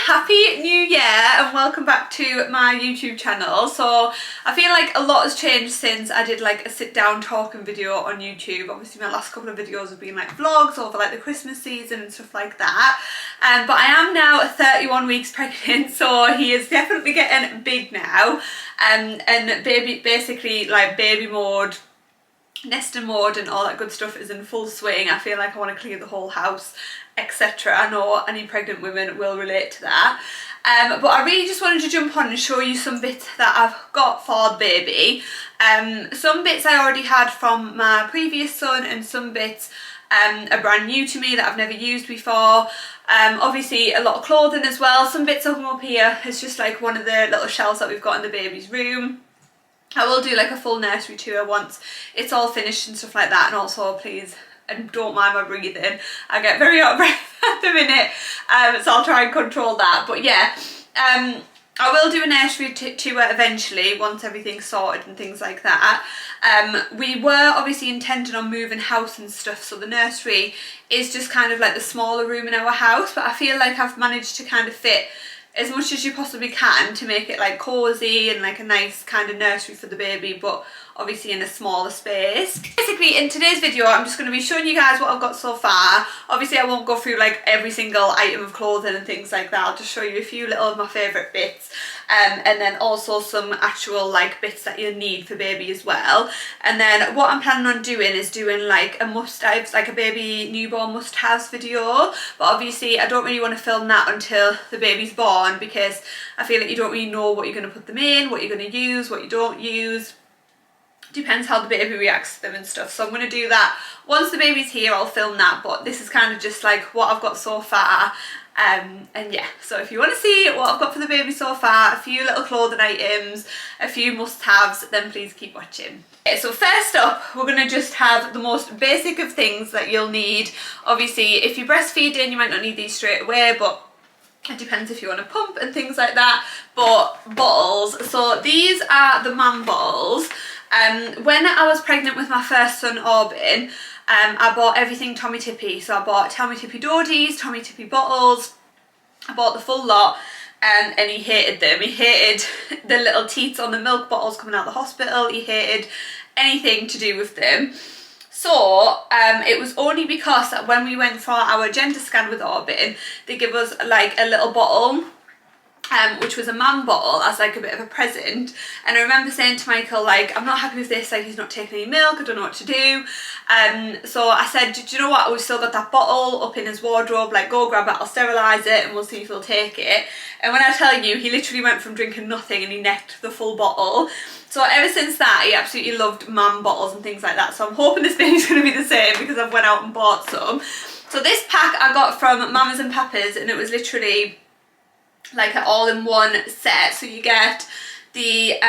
happy new year and welcome back to my YouTube channel. So I feel like a lot has changed since I did like a sit down talking video on YouTube. Obviously my last couple of videos have been like vlogs over like the Christmas season and stuff like that. But I am now 31 weeks pregnant, so he is definitely getting big now. And baby, basically like baby mode, nesting mode and all that good stuff is in full swing. I feel like I want to clear the whole house, etc. I know any pregnant women will relate to that. But I really just wanted to jump on and show you some bits that I've got for the baby. Some bits I already had from my previous son and some bits are brand new to me that I've never used before. Obviously a lot of clothing as well. Some bits of them up here. It's just like one of the little shelves that we've got in the baby's room. I will do like a full nursery tour once it's all finished and stuff like that. And also please, and don't mind my breathing, I get very out of breath at the minute, so I'll try and control that. But yeah, I will do a nursery tour eventually once everything's sorted and things like that. We were obviously intending on moving house and stuff, so the nursery is just kind of like the smaller room in our house, but I feel like I've managed to kind of fit as much as you possibly can to make it like cozy and like a nice kind of nursery for the baby, but obviously in a smaller space. Basically in today's video I'm just going to be showing you guys what I've got so far. Obviously I won't go through like every single item of clothing and things like that. I'll just show you a few little of my favourite bits, and then also some actual like bits that you'll need for baby as well. And then what I'm planning on doing is doing like a must-haves, like a baby newborn must-haves video, but obviously I don't really want to film that until the baby's born, because I feel like you don't really know what you're going to put them in, what you're going to use, what you don't use. Depends how the baby reacts to them and stuff. So I'm going to do that once the baby's here. I'll film that, but this is kind of just like what I've got so far. And yeah, so if you want to see what I've got for the baby so far, a few little clothing items, a few must-haves, then please keep watching. Okay, so first up we're going to just have the most basic of things that you'll need. Obviously if you're breastfeeding you might not need these straight away, but it depends if you want to pump and things like that. But bottles, so these are the man bottles. When I was pregnant with my first son Orbin, I bought everything Tommy Tippy. So I bought Tommy Tippy Dodies, Tommy Tippy bottles, I bought the full lot, and he hated them. He hated the little teats on the milk bottles coming out of the hospital. He hated anything to do with them. So it was only because that when we went for our gender scan with Orbin, they give us like a little bottle, which was a man bottle, as like a bit of a present. And I remember saying to Michael, like, I'm not happy with this, like he's not taking any milk, I don't know what to do. So I said, do you know what, we've still got that bottle up in his wardrobe, like go grab it, I'll sterilise it and we'll see if he'll take it. And when I tell you, he literally went from drinking nothing and he necked the full bottle. So ever since that he absolutely loved man bottles and things like that. So I'm hoping this baby's going to be the same, because I've went out and bought some. So this pack I got from Mamas and Papas, and it was literally like an all-in-one set. So you get the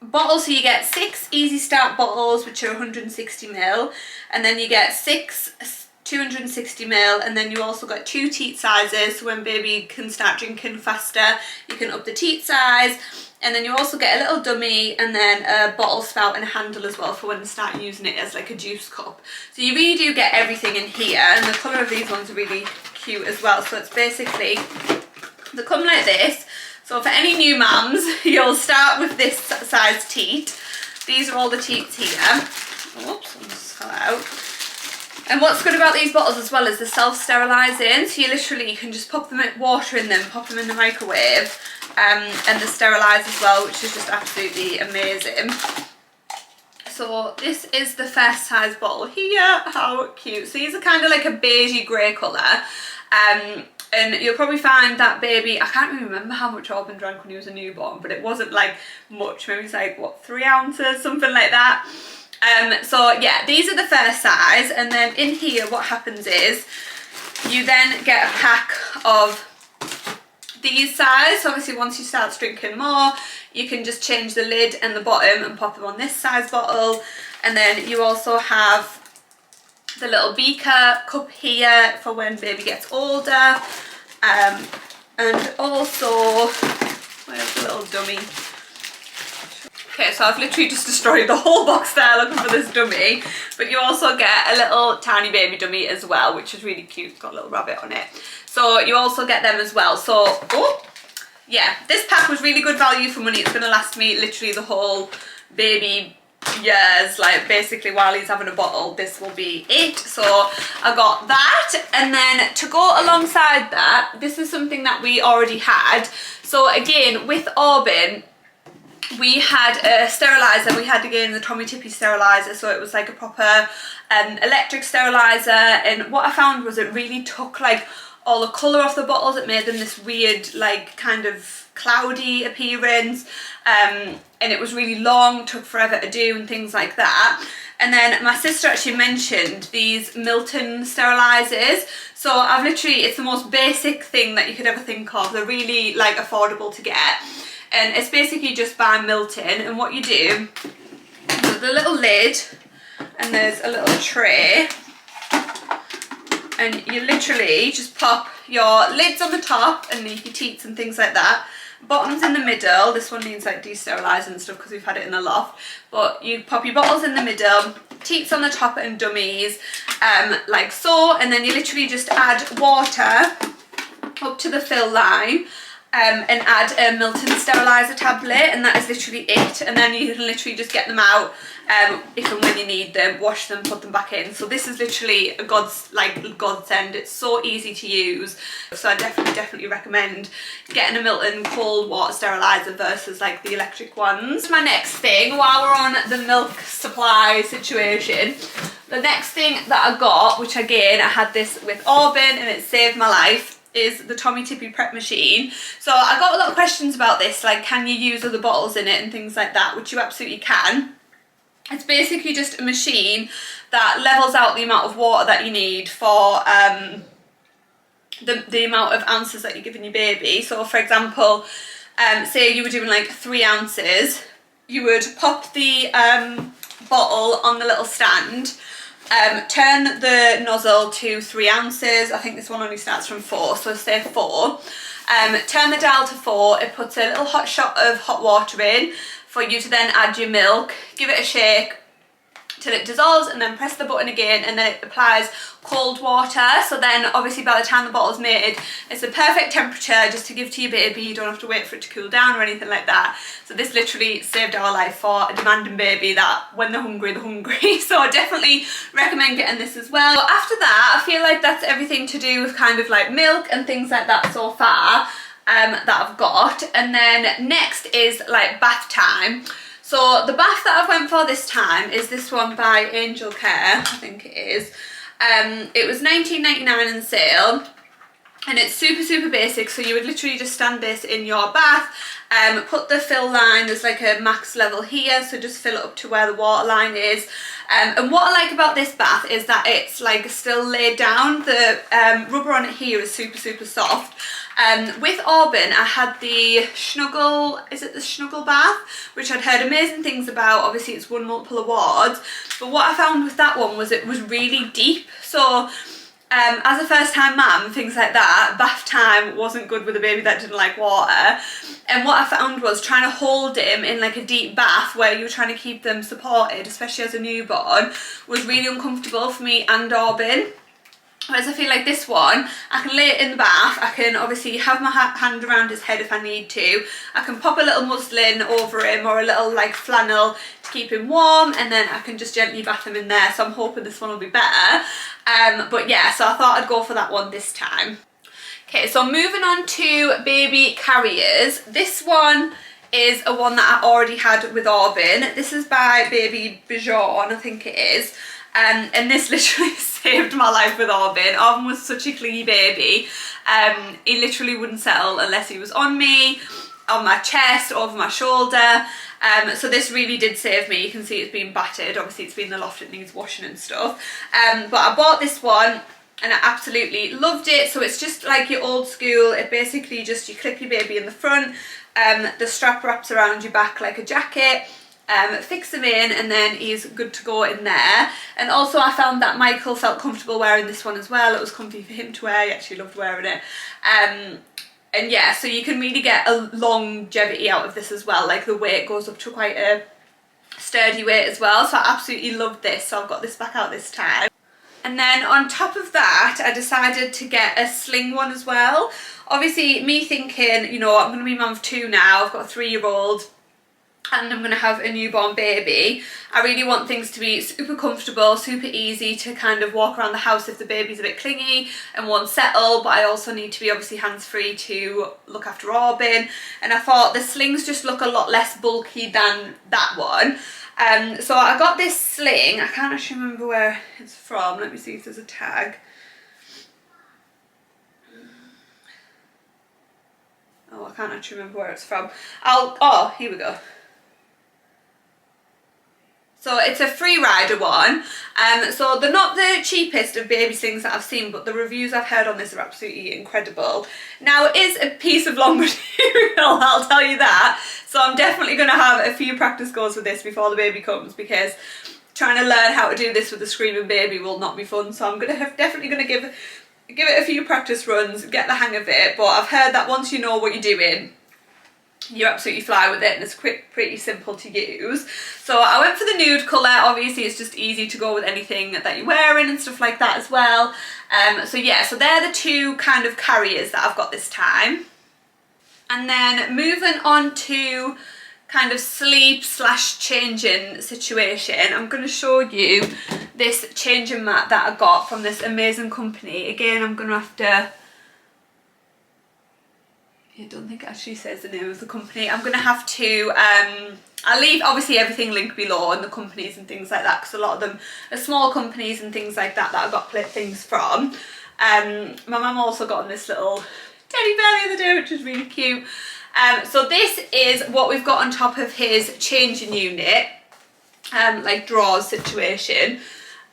bottles, so you get 6 Easy Start bottles which are 160ml, and then you get 6 260ml, and then you also got 2 teat sizes, so when baby can start drinking faster you can up the teat size. And then you also get a little dummy, and then a bottle spout and a handle as well for when you start using it as like a juice cup. So you really do get everything in here, and the colour of these ones are really cute as well. So it's basically, they come like this. So for any new mums, you'll start with this size teat. These are all the teats here. Oops, I'll just fell out. And what's good about these bottles as well is they're self-sterilising, so you can just pop them in water in them, pop them in the microwave, and they're sterilised as well, which is just absolutely amazing. So this is the first size bottle here. How cute. So these are kind of like a beigey grey colour, and you'll probably find that baby, I can't even remember how much Orbin drank when he was a newborn, but it wasn't like much, maybe it's like what, 3 ounces, something like that. So yeah, these are the first size, and then in here what happens is you then get a pack of these size. So obviously once you start drinking more, you can just change the lid and the bottom and pop them on this size bottle. And then you also have the little beaker cup here for when baby gets older, and also, where's the little dummy? Okay, so I've literally just destroyed the whole box there looking for this dummy, but you also get a little tiny baby dummy as well, which is really cute. It's got a little rabbit on it. So you also get them as well. So, oh, yeah, this pack was really good value for money. It's going to last me literally the whole baby years, like basically while he's having a bottle, this will be it. So I got that, and then to go alongside that, this is something that we already had. So again, with Aubin, we had a sterilizer. We had again the Tommy Tippy sterilizer, so it was like a proper electric sterilizer, and what I found was it really took like all the colour off the bottles. It made them this weird like kind of cloudy appearance, and it was really long, took forever to do and things like that. And then my sister actually mentioned these Milton sterilisers. So I've literally, it's the most basic thing that you could ever think of. They're really like affordable to get. And it's basically just by Milton, and what you do, there's a little lid and there's a little tray, and you literally just pop your lids on the top and your teats and things like that. Bottoms in the middle. This one needs like de-sterilising and stuff because we've had it in the loft, but you pop your bottles in the middle, teats on the top and dummies, like so, and then you literally just add water up to the fill line. And add a Milton steriliser tablet, and that is literally it. And then you can literally just get them out if and when you need them, wash them, put them back in. So this is literally a godsend. It's so easy to use. So I definitely recommend getting a Milton cold water steriliser versus like the electric ones. My next thing, while we're on the milk supply situation, the next thing that I got, which again I had this with Aubin and it saved my life, is the Tommy Tippy prep machine. So I got a lot of questions about this, like can you use other bottles in it and things like that, which you absolutely can. It's basically just a machine that levels out the amount of water that you need for the amount of ounces that you're giving your baby. So for example, say you were doing like 3 ounces, you would pop the bottle on the little stand, turn the nozzle to 3 ounces. I think this one only starts from 4, so say 4. Turn the dial to 4, it puts a little hot shot of hot water in for you to then add your milk, give it a shake till it dissolves, and then press the button again, and then it applies cold water. So then obviously by the time the bottle's made, it's the perfect temperature just to give to your baby. You don't have to wait for it to cool down or anything like that. So this literally saved our life for a demanding baby that when they're hungry, they're hungry. So I definitely recommend getting this as well. But after that, I feel like that's everything to do with kind of like milk and things like that so far that I've got. And then next is like bath time. So the bath that I've went for this time is this one by Angel Care, I think it is. It was $19.99 in sale, and it's super basic. So you would literally just stand this in your bath, put the fill line, there's like a max level here, so just fill it up to where the water line is. And what I like about this bath is that it's like still laid down. The rubber on it here is super soft. With Aubin, I had the Snuggle, is it the Snuggle bath, which I'd heard amazing things about. Obviously it's won multiple awards, but what I found with that one was it was really deep. So as a first time mum, things like that, bath time wasn't good with a baby that didn't like water. And what I found was trying to hold him in like a deep bath where you were trying to keep them supported, especially as a newborn, was really uncomfortable for me and Aubin. Whereas I feel like this one, I can lay it in the bath, I can obviously have my hand around his head if I need to, I can pop a little muslin over him or a little like flannel to keep him warm, and then I can just gently bath him in there. So I'm hoping this one will be better. But yeah, so I thought I'd go for that one this time. Okay, so moving on to baby carriers. This one is a one that I already had with Aubin. This is by Baby Bijon, I think it is. And this literally saved my life with Aubin. Aubin was such a clingy baby. He literally wouldn't settle unless he was on me, on my chest, over my shoulder. So this really did save me. You can see it's been battered. Obviously it's been in the loft, it needs washing and stuff. But I bought this one and I absolutely loved it. So it's just like your old school. It basically just, you clip your baby in the front, the strap wraps around your back like a jacket. Fix him in, and then he's good to go in there. And also I found that Michael felt comfortable wearing this one as well. It was comfy for him to wear. He actually loved wearing it. And yeah, so you can really get a longevity out of this as well. Like the weight goes up to quite a sturdy weight as well, so I absolutely loved this, so I've got this back out this time. And then on top of that, I decided to get a sling one as well. Obviously, me thinking, you know, I'm going to be mum of 2 now, I've got a 3-year-old, and I'm going to have a newborn baby. I really want things to be super comfortable, super easy to kind of walk around the house if the baby's a bit clingy and won't settle, but I also need to be obviously hands-free to look after Aubin. And I thought the slings just look a lot less bulky than that one. So I got this sling. I can't actually remember where it's from. Let me see if there's a tag. Oh, I can't actually remember where it's from. Oh, here we go. So it's a Free Rider one. So they're not the cheapest of baby slings that I've seen, but the reviews I've heard on this are absolutely incredible. Now, it is a piece of long material, I'll tell you that. So I'm definitely going to have a few practice goes with this before the baby comes, because trying to learn how to do this with a screaming baby will not be fun. So I'm definitely going to give it a few practice runs, get the hang of it. But I've heard that once you know what you're doing, you absolutely fly with it, and it's pretty simple to use. So I went for the nude colour. Obviously it's just easy to go with anything that you're wearing and stuff like that as well. So yeah, so they're the 2 kind of carriers that I've got this time. And then moving on to kind of sleep / changing situation, I'm going to show you this changing mat that I got from this amazing company. Again, I'm going to have to, I don't think it actually says the name of the company. I'm going to have to, I'll leave obviously everything linked below, and the companies and things like that, because a lot of them are small companies and things like that I got things from. My mum also got on this little teddy bear the other day, which is really cute. So this is what we've got on top of his changing unit, like drawers situation.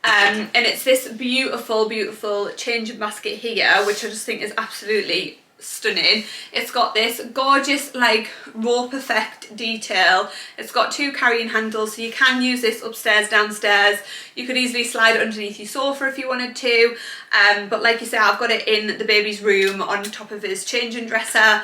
And it's this beautiful changing basket here, which I just think is absolutely stunning. It's got this gorgeous like rope effect detail. It's got 2 carrying handles, so you can use this upstairs, downstairs. You could easily slide it underneath your sofa if you wanted to. But like you say, I've got it in the baby's room on top of his changing dresser.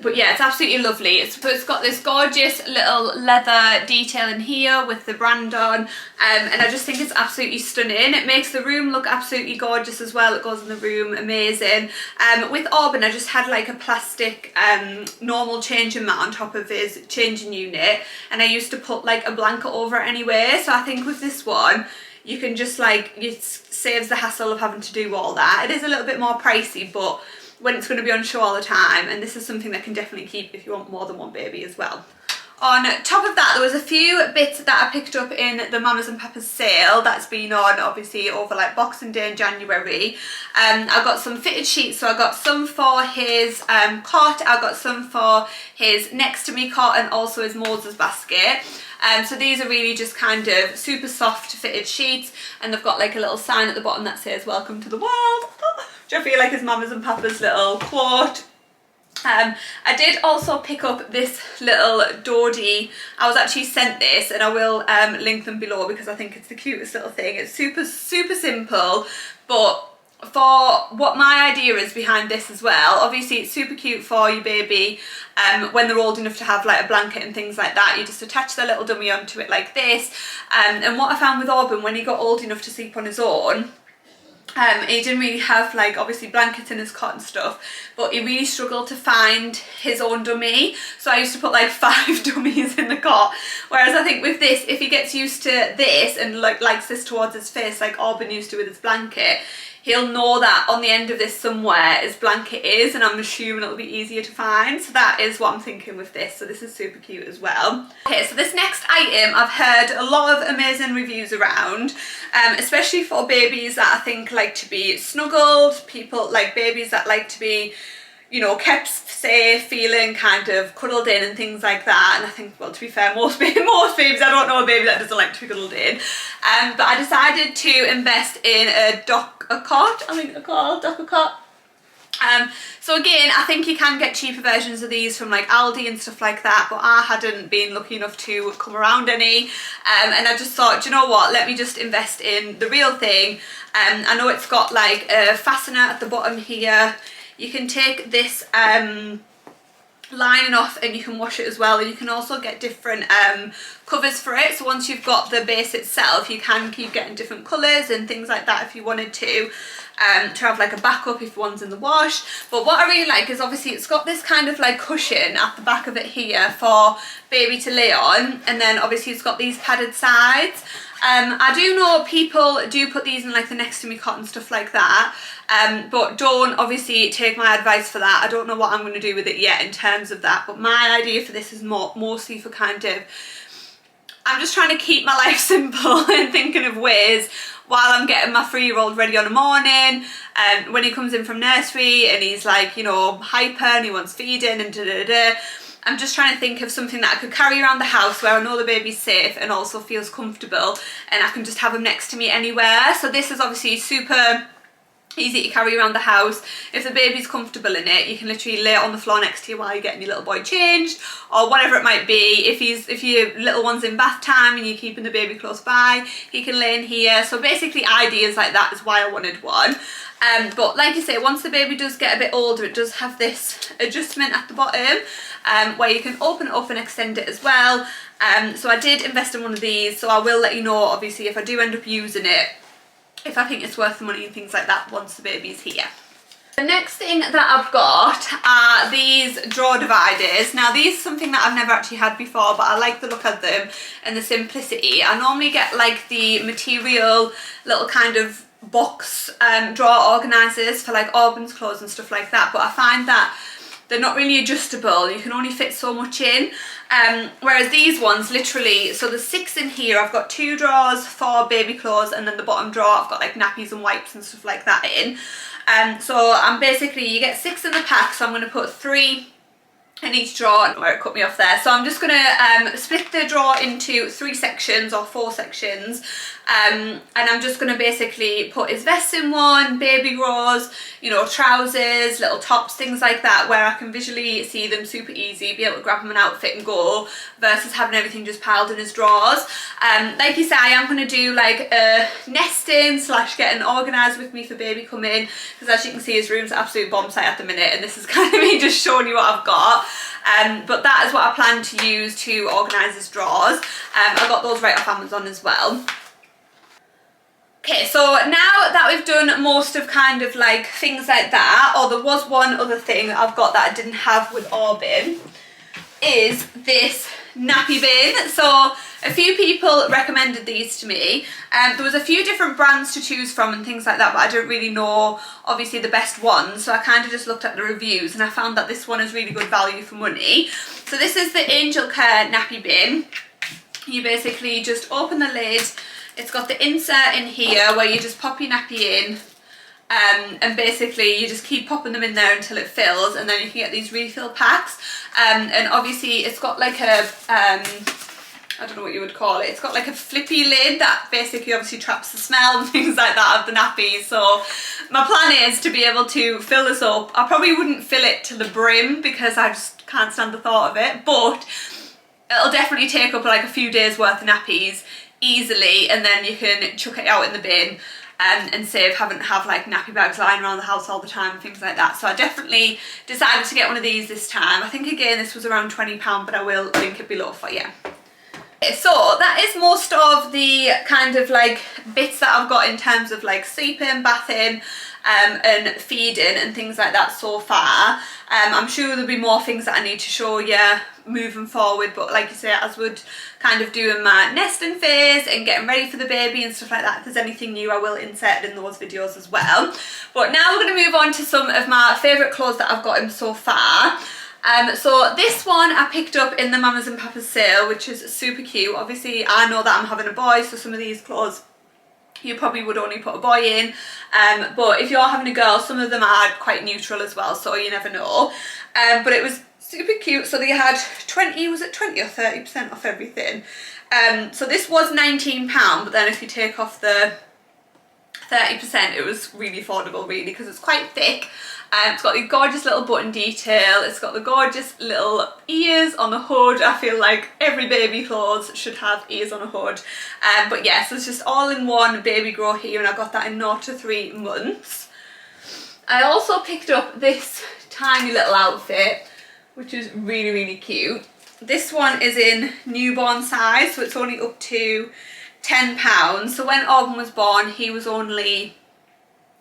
But yeah, it's absolutely lovely. It's got this gorgeous little leather detail in here with the brand on, and I just think it's absolutely stunning. It makes the room look absolutely gorgeous as well. It goes in the room amazing. With Aubin, I just had like a plastic normal changing mat on top of his changing unit, and I used to put like a blanket over it anyway. So I think with this one, you can just like, it saves the hassle of having to do all that. It is a little bit more pricey, but when it's going to be on show all the time, and this is something that can definitely keep if you want more than one baby as well. On top of that, there was a few bits that I picked up in the Mamas and Papas sale that's been on obviously over like Boxing Day in January. I got some fitted sheets, so I got some for his cot, I got some for his next to me cot, and also his Moses basket. So these are really just kind of super soft fitted sheets, and they've got like a little sign at the bottom that says welcome to the world, which I feel like is Mamas and Papas little quote. I did also pick up this little Dodie. I was actually sent this, and I will link them below because I think it's the cutest little thing. It's super simple, but for what my idea is behind this as well, obviously it's super cute for your baby when they're old enough to have like a blanket and things like that. You just attach their little dummy onto it like this, and what I found with Aubin, when he got old enough to sleep on his own, he didn't really have like obviously blankets in his cot and stuff, but he really struggled to find his own dummy. So I used to put like 5 dummies in the cot, whereas I think with this, if he gets used to this and like likes this towards his face like Aubin used to with his blanket, he'll know that on the end of this somewhere his blanket is, and I'm assuming it'll be easier to find. So that is what I'm thinking with this. So this is super cute as well. Okay, so this next item, I've heard a lot of amazing reviews around, especially for babies that I think like to be snuggled, people like babies that like to be, you know, kept safe, feeling kind of cuddled in and things like that. And I think, well, to be fair, most babies, I don't know a baby that doesn't like to be cuddled in. But I decided to invest in a cot, I think they're called, cot. So again, I think you can get cheaper versions of these from like Aldi and stuff like that, but I hadn't been lucky enough to come around any, and I just thought, do you know what, let me just invest in the real thing. I know it's got like a fastener at the bottom here. You can take this lining off, and you can wash it as well. And you can also get different covers for it, so once you've got the base itself, you can keep getting different colours and things like that if you wanted to have like a backup if one's in the wash. But what I really like is obviously it's got this kind of like cushion at the back of it here for baby to lay on, and then obviously it's got these padded sides. I do know people do put these in like the next to me cot and stuff like that, but don't obviously take my advice for that. I don't know what I'm going to do with it yet in terms of that, but my idea for this is mostly for kind of, I'm just trying to keep my life simple and thinking of ways while I'm getting my 3-year-old ready on a morning, when he comes in from nursery and he's like, you know, hyper and he wants feeding and da-da-da. I'm just trying to think of something that I could carry around the house where I know the baby's safe and also feels comfortable, and I can just have him next to me anywhere. So this is obviously super easy to carry around the house. If the baby's comfortable in it, you can literally lay it on the floor next to you while you're getting your little boy changed, or whatever it might be. If your little one's in bath time and you're keeping the baby close by, he can lay in here. So basically ideas like that is why I wanted one. But like you say, once the baby does get a bit older, it does have this adjustment at the bottom where you can open it up and extend it as well. So I did invest in one of these, so I will let you know obviously if I do end up using it, if I think it's worth the money and things like that once the baby's here. The next thing that I've got are these drawer dividers. Now these are something that I've never actually had before, but I like the look of them and the simplicity. I normally get like the material little kind of box drawer organisers for like Auburn's clothes and stuff like that, but I find that they're not really adjustable. You can only fit so much in, whereas these ones literally, so there's 6 in here. I've got 2 drawers for baby clothes, and then the bottom drawer I've got like nappies and wipes and stuff like that in. So I'm basically, you get 6 in the pack, so I'm going to put 3 in each drawer, where it cut me off there. So I'm just going to split the drawer into 3 sections or 4 sections, and I'm just going to basically put his vest in one, baby grows, you know, trousers, little tops, things like that, where I can visually see them super easy, be able to grab them an outfit and go, versus having everything just piled in his drawers. Like you say, I am going to do like a nesting / getting organised with me for baby coming, because as you can see his room's an absolute bomb site at the minute, and this is kind of me just showing you what I've got. But that is what I plan to use to organise his drawers. I got those right off Amazon as well. Okay, so now that we've done most of kind of like things like that, or there was one other thing that I've got that I didn't have with Auburn, is this nappy bin. So a few people recommended these to me. There was a few different brands to choose from and things like that, but I don't really know obviously the best ones, so I kind of just looked at the reviews and I found that this one is really good value for money. So this is the Angel Care nappy bin. You basically just open the lid. It's got the insert in here where you just pop your nappy in, and basically you just keep popping them in there until it fills, and then you can get these refill packs. And obviously it's got like a I don't know what you would call it, it's got like a flippy lid that basically obviously traps the smell and things like that of the nappies. So my plan is to be able to fill this up. I probably wouldn't fill it to the brim because I just can't stand the thought of it, but it'll definitely take up like a few days worth of nappies easily, and then you can chuck it out in the bin and save having to have like nappy bags lying around the house all the time and things like that. So I definitely decided to get one of these this time. I think again this was around £20, but I will link it below for you. Okay, so that is most of the kind of like bits that I've got in terms of like sleeping, bathing, and feeding and things like that so far. I'm sure there'll be more things that I need to show you moving forward, but like you say, as would kind of doing my nesting phase and getting ready for the baby and stuff like that, if there's anything new I will insert in those videos as well. But now we're going to move on to some of my favourite clothes that I've got him so far. So this one I picked up in the Mamas and Papas sale, which is super cute. Obviously I know that I'm having a boy, so some of these clothes you probably would only put a boy in, but if you're having a girl, some of them are quite neutral as well, so you never know. But it was super cute. So they had 20 or 30% off everything. So this was £19, but then if you take off the 30%, it was really affordable really, because it's quite thick. It's got the gorgeous little button detail, it's got the gorgeous little ears on the hood. I feel like every baby clothes should have ears on a hood. But yeah, so it's just all in one baby grow here, and I got that in 0 to 3 months. I also picked up this tiny little outfit, which is really, really cute. This one is in newborn size, so it's only up to £10. So when Auburn was born, he was only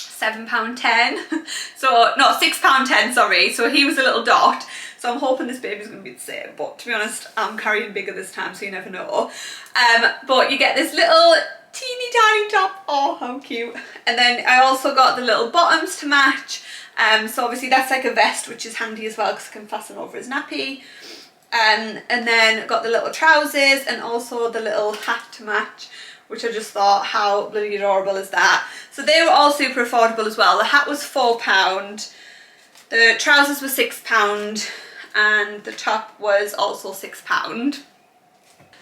£7.10. So, not £6.10, sorry. So he was a little dot. So I'm hoping this baby's going to be the same. But to be honest, I'm carrying bigger this time, so you never know. But you get this little teeny tiny top. Oh, how cute. And then I also got the little bottoms to match. So obviously that's like a vest, which is handy as well because I can fasten over his nappy. And then got the little trousers and also the little hat to match, which I just thought, how bloody adorable is that? So they were all super affordable as well. The hat was £4, the trousers were £6, and the top was also £6.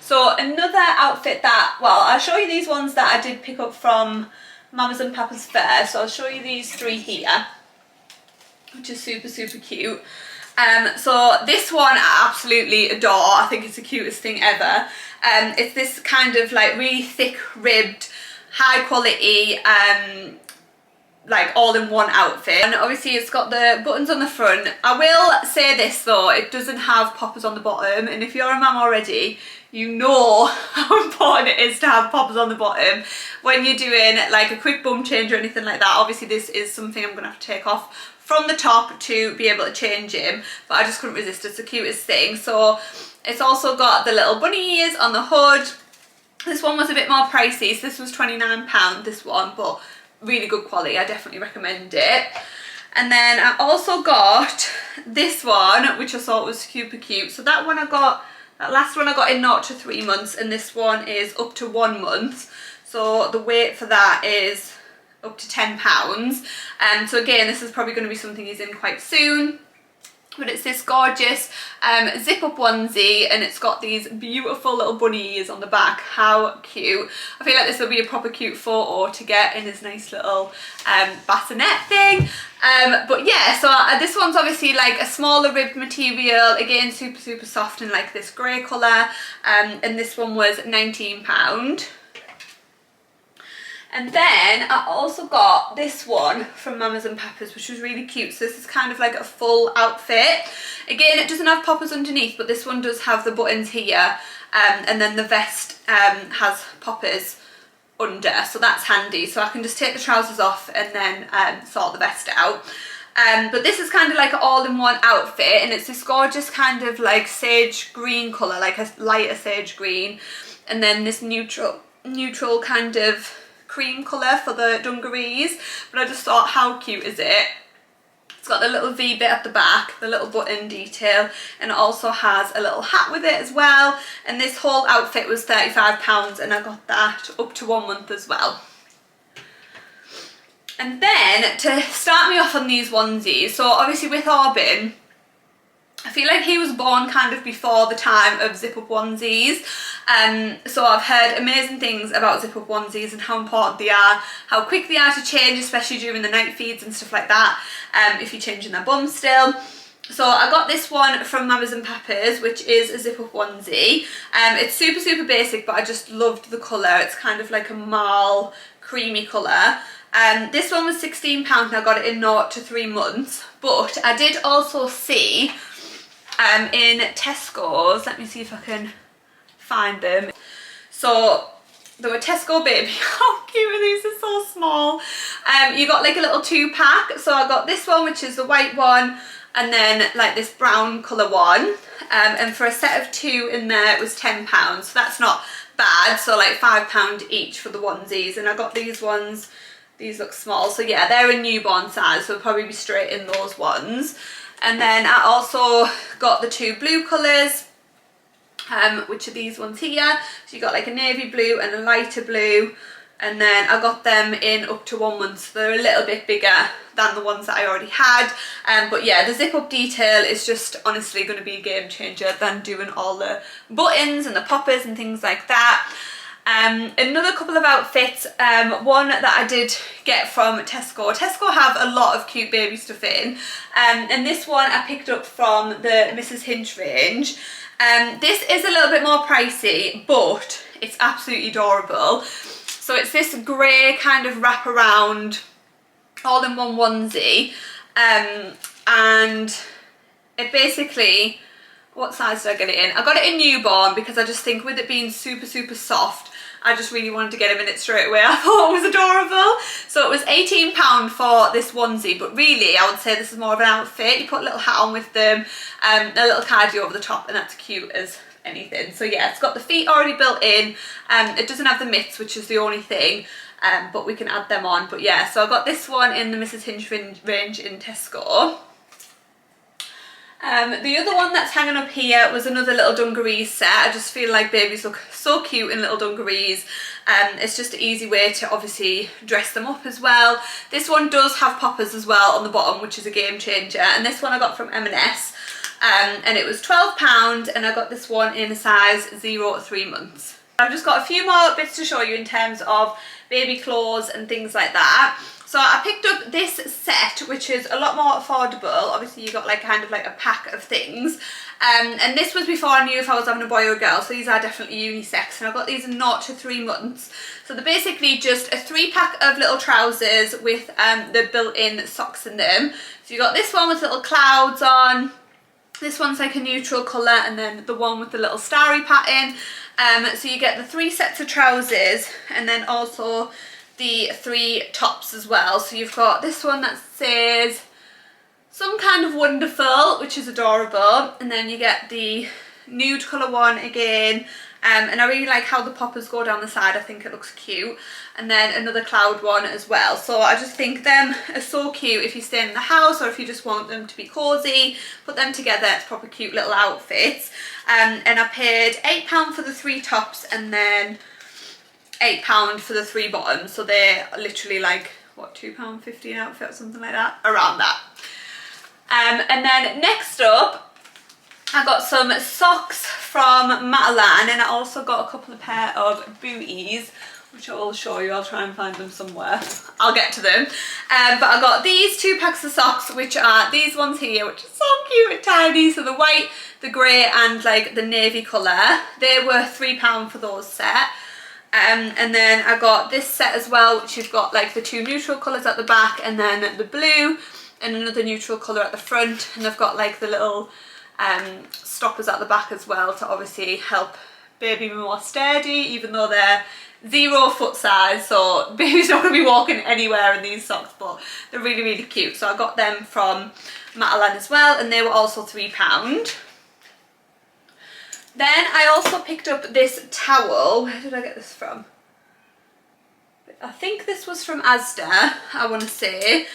So another outfit that, well, I'll show you these ones that I did pick up from Mama's and Papa's fair. So I'll show you these three here, which is super, super cute. So this one I absolutely adore. I think it's the cutest thing ever. It's this kind of like really thick ribbed, high quality, like all in one outfit. And obviously it's got the buttons on the front. I will say this though, it doesn't have poppers on the bottom, and if you're a mum already, you know how important it is to have poppers on the bottom when you're doing like a quick bum change or anything like that. Obviously this is something I'm gonna have to take off from the top to be able to change him, but I just couldn't resist. It's the cutest thing. So it's also got the little bunny ears on the hood. This one was a bit more pricey, so this was £29, this one, but really good quality. I definitely recommend it. And then I also got this one, which I thought was super cute. So that one I got, that last one I got in 0 to 3 months, and this one is up to 1 month. So the weight for that is up to £10. So again, this is probably going to be something he's in quite soon. But it's this gorgeous zip up onesie, and it's got these beautiful little bunny ears on the back. How cute. I feel like this will be a proper cute photo to get in his nice little bassinet thing. But yeah, so this one's obviously like a smaller ribbed material, again super, super soft in like this grey colour, and this one was £19. And then I also got this one from Mama's and Papa's, which was really cute. So this is kind of like a full outfit. Again, it doesn't have poppers underneath, but this one does have the buttons here. And then the vest has poppers under, so that's handy. So I can just take the trousers off and then sort the vest out. But this is kind of like an all-in-one outfit, and it's this gorgeous kind of like sage green colour, like a lighter sage green. And then this neutral kind of cream colour for the dungarees. But I just thought, how cute is it? It's got the little V bit at the back, the little button detail, and it also has a little hat with it as well. And this whole outfit was £35, and I got that up to 1 month as well. And then to start me off on these onesies, so obviously with Auburn, I feel like he was born kind of before the time of zip-up onesies. So I've heard amazing things about zip-up onesies and how important they are, how quick they are to change, especially during the night feeds and stuff like that, if you're changing their bum still. So I got this one from Mama's and Papa's, which is a zip-up onesie. It's super, super basic, but I just loved the colour. It's kind of like a marl, creamy colour. This one was £16 and I got it in 0 to 3 months. But I did also see in Tesco's, let me see if I can find them. So they were Tesco baby. How cute are these? They're so small. You got like a little 2-pack. So I got this one, which is the white one, and then like this brown colour one. And for a set of 2 in there, it was £10. So that's not bad. So like £5 each for the onesies. And I got these ones. These look small. So yeah, they're a newborn size. So we'll probably be straight in those ones. And then I also got the 2 blue colours, which are these ones here. So you got like a navy blue and a lighter blue, and then I got them in up to 1 month. So they're a little bit bigger than the ones that I already had. But yeah, the zip up detail is just honestly going to be a game changer than doing all the buttons and the poppers and things like that. Another couple of outfits, one that I did get from Tesco. Tesco have a lot of cute baby stuff in, and this one I picked up from the Mrs. Hinch range. This is a little bit more pricey, but it's absolutely adorable. So it's this grey kind of wraparound all-in-one onesie, and it basically, what size did I get it in? I got it in newborn because I just think with it being super, super soft, I just really wanted to get him in it straight away. I thought it was adorable. So it was £18 for this onesie, but really I would say this is more of an outfit. You put a little hat on with them, a little cardi over the top, and that's cute as anything. So yeah, it's got the feet already built in. It doesn't have the mitts, which is the only thing, but we can add them on. But yeah, so I got this one in the Mrs. Hinch range in Tesco. The other one that's hanging up here was another little dungarees set. I just feel like babies look so cute in little dungarees. It's just an easy way to obviously dress them up as well. This one does have poppers as well on the bottom, which is a game changer. And this one I got from M&S, and it was £12, and I got this one in a size 0 to 3 months. I've just got a few more bits to show you in terms of baby clothes and things like that. So I picked up this set, which is a lot more affordable. Obviously you got like kind of like a pack of things. And this was before I knew if I was having a boy or a girl, so these are definitely unisex. And I got these in 0 to 3 months. So they're basically just a 3-pack of little trousers with the built-in socks in them. So you got this one with little clouds on. This one's like a neutral colour, and then the one with the little starry pattern. So you get the 3 sets of trousers, and then also the 3 tops as well. So you've got this one that says some kind of wonderful, which is adorable, and then you get the nude colour one again, and I really like how the poppers go down the side. I think it looks cute. And then another cloud one as well. So I just think them are so cute if you stay in the house, or if you just want them to be cosy, put them together. It's proper cute little outfits. And I paid £8 for the 3 tops, and then £8 for the 3 bottoms. So they're literally like, what, £2.50 an outfit or something like that, around that. And then next up, I got some socks from Matalan, and I also got a couple of pair of booties, which I will show you. I'll try and find them somewhere. I'll get to them. But I got these 2 packs of socks, which are these ones here, which are so cute and tiny. So the white, the grey, and like the navy colour. They were £3 for those set. And then I got this set as well, which you've got like the 2 neutral colours at the back, and then the blue and another neutral colour at the front. And they've got like the little stoppers at the back as well to obviously help baby be more sturdy, even though they're 0 foot size, so baby's not going to be walking anywhere in these socks, but they're really, really cute. So I got them from Matalan as well, and they were also £3. Then I also picked up this towel. Where did I get this from? I think this was from Asda, I want to say.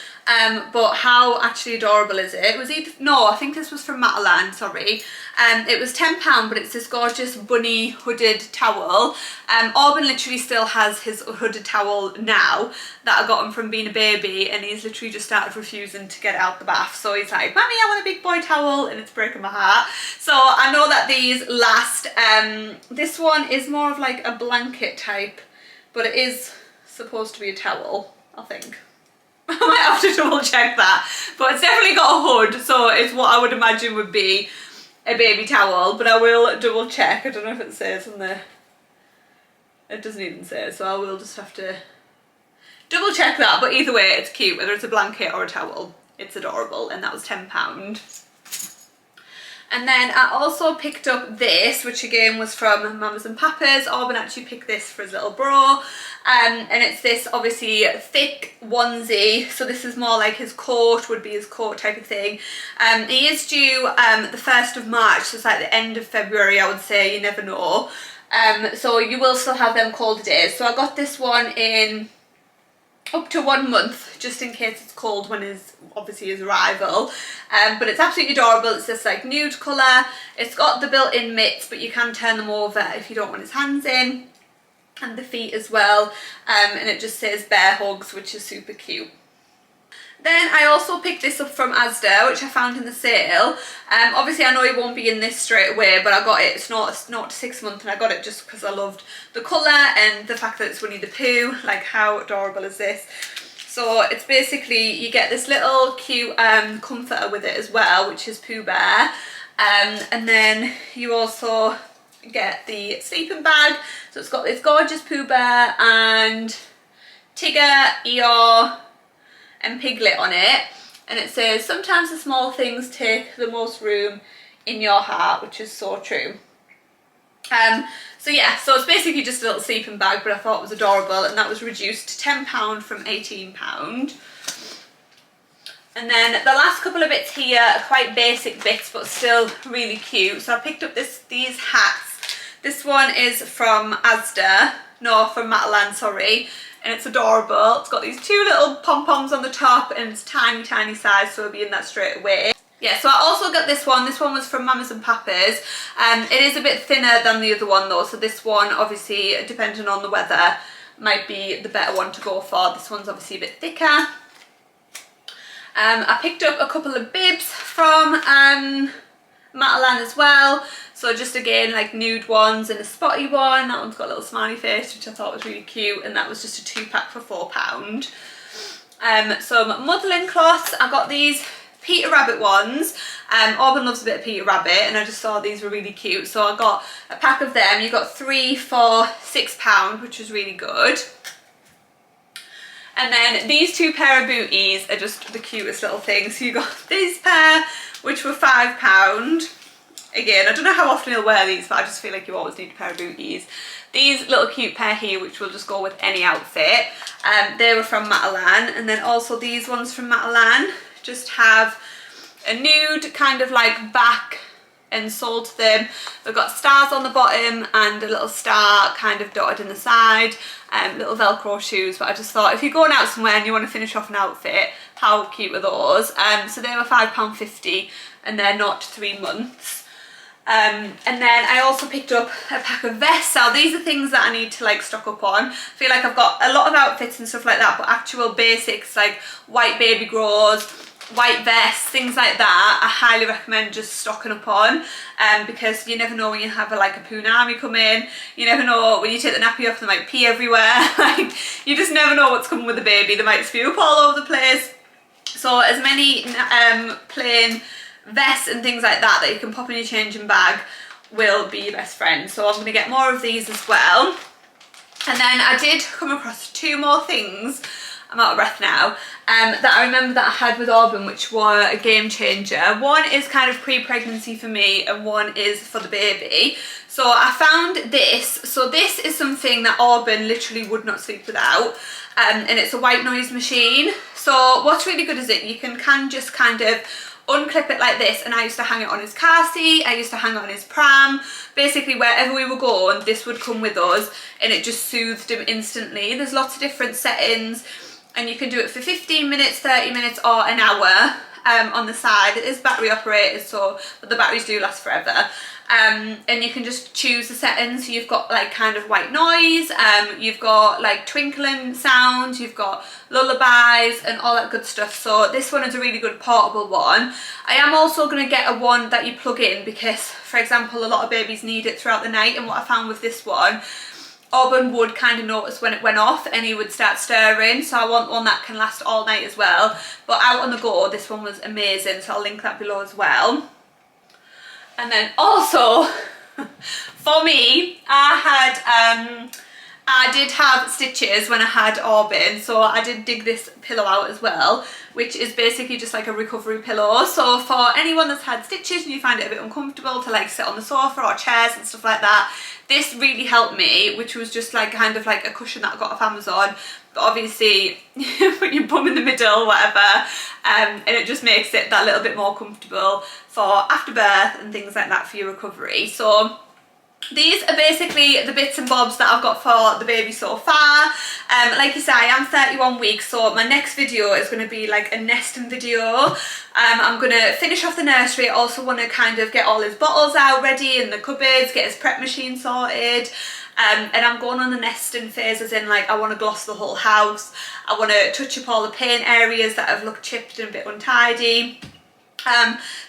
But how actually adorable is it? It was either, no, I think this was from Matalan, sorry. It was £10, but it's this gorgeous bunny hooded towel. Auburn literally still has his hooded towel now that I got him from being a baby, and he's literally just started refusing to get out the bath. So he's like, Mummy, I want a big boy towel, and it's breaking my heart. So I know that these last. This one is more of like a blanket type, but it is supposed to be a towel, I think. I might have to double check that, but it's definitely got a hood, so it's what I would imagine would be a baby towel, but I will double check. I don't know if it says on there. It doesn't even say, so I will just have to double check that. But either way, it's cute, whether it's a blanket or a towel. It's adorable, and that was £10. And then I also picked up this, which again was from Mamas and Papas. Auburn actually picked this for his little bro. And it's this obviously thick onesie. So this is more like his coat, would be his coat type of thing. He is due the 1st of March, so it's like the end of February, I would say, you never know. So you will still have them colder days. So I got this one in up to 1 month, just in case it's cold when his arrival. But it's absolutely adorable. It's this like nude colour. It's got the built-in mitts, but you can turn them over if you don't want his hands in, and the feet as well. And it just says bear hugs, which is super cute. Then I also picked this up from Asda, which I found in the sale. Obviously I know it won't be in this straight away, but I got it. It's not 6 months, and I got it just because I loved the colour and the fact that it's Winnie the Pooh. Like, how adorable is this? So it's basically, you get this little cute comforter with it as well, which is Pooh Bear. And then you also get the sleeping bag. So it's got this gorgeous Pooh Bear and Tigger, Eeyore and Piglet on it. and it says, sometimes the small things take the most room in your heart, which is so true. So yeah, so it's basically just a little sleeping bag, but I thought it was adorable, and that was reduced to £10 from £18. And then the last couple of bits here are quite basic bits, but still really cute. So I picked up these hats. This one is from from Matalan, sorry, and it's adorable. It's got these two little pom-poms on the top, and it's tiny, tiny size, so it'll be in that straight away. Yeah, so I also got this one. This one was from Mamas and Papas. It is a bit thinner than the other one though, so this one, obviously, depending on the weather, might be the better one to go for. This one's obviously a bit thicker. I picked up a couple of bibs from Matalan as well. So just again, like nude ones and a spotty one. That one's got a little smiley face, which I thought was really cute, and that was just a 2-pack for £4. Some muslin cloths. I got these Peter Rabbit ones. Auburn loves a bit of Peter Rabbit, and I just saw these were really cute, so I got a pack of them. You got 3 for £6, which was really good. And then these 2 pair of booties are just the cutest little things. So you got this pair, which were £5. Again, I don't know how often you'll wear these, but I just feel like you always need a pair of booties. These little cute pair here, which will just go with any outfit, they were from Matalan. And then also these ones from Matalan just have a nude kind of like back and sole to them. They've got stars on the bottom and a little star kind of dotted in the side, little velcro shoes. But I just thought, if you're going out somewhere and you want to finish off an outfit, how cute are those? So they were £5.50, and they're not 3 months. And then I also picked up a pack of vests. Now these are things that I need to like stock up on. I feel like I've got a lot of outfits and stuff like that, but actual basics like white baby grows, white vests, things like that, I highly recommend just stocking up on, because you never know when you have like a punami come in. You never know when you take the nappy off, they might pee everywhere. Like, you just never know what's coming with the baby. They might spew up all over the place. So as many plain vests and things like that that you can pop in your changing bag will be your best friend. So I'm going to get more of these as well. And then I did come across 2 more things, I'm out of breath now, that I remember that I had with Auburn, which were a game changer. One is kind of pre-pregnancy for me, and one is for the baby. So I found this. So this is something that Auburn literally would not sleep without, and it's a white noise machine. So what's really good is you can just kind of unclip it like this, and I used to hang it on his car seat, I used to hang it on his pram. Basically wherever we were going, this would come with us, and it just soothed him instantly. There's lots of different settings, and you can do it for 15 minutes, 30 minutes or an hour. On the side it is battery operated, but the batteries do last forever. And you can just choose the settings. So you've got like kind of white noise, you've got like twinkling sounds, you've got lullabies and all that good stuff. So this one is a really good portable one. I am also going to get a one that you plug in, because for example a lot of babies need it throughout the night, and what I found with this one, Auburn would kind of notice when it went off and he would start stirring, so I want one that can last all night as well. But out on the go, this one was amazing, so I'll link that below as well. And then also, for me, I did have stitches when I had Auburn, so I did dig this pillow out as well, which is basically just like a recovery pillow. So for anyone that's had stitches and you find it a bit uncomfortable to like sit on the sofa or chairs and stuff like that, this really helped me, which was just like kind of like a cushion that I got off Amazon. But obviously put your bum in the middle, whatever, and it just makes it that little bit more comfortable for after birth and things like that for your recovery. So these are basically the bits and bobs that I've got for the baby so far. Like you say, I am 31 weeks, so my next video is going to be like a nesting video. I'm going to finish off the nursery. I also want to kind of get all his bottles out ready in the cupboards, get his prep machine sorted. And I'm going on the nesting phase, as in like I want to gloss the whole house. I want to touch up all the paint areas that have looked chipped and a bit untidy.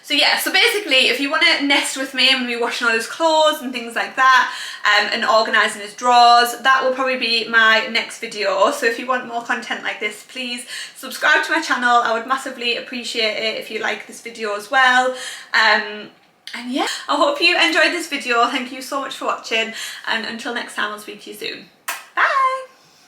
So yeah, so basically if you want to nest with me and be washing all his clothes and things like that, and organising his drawers, that will probably be my next video. So if you want more content like this, please subscribe to my channel. I would massively appreciate it if you like this video as well. And yeah, I hope you enjoyed this video. Thank you so much for watching, and until next time, I'll speak to you soon.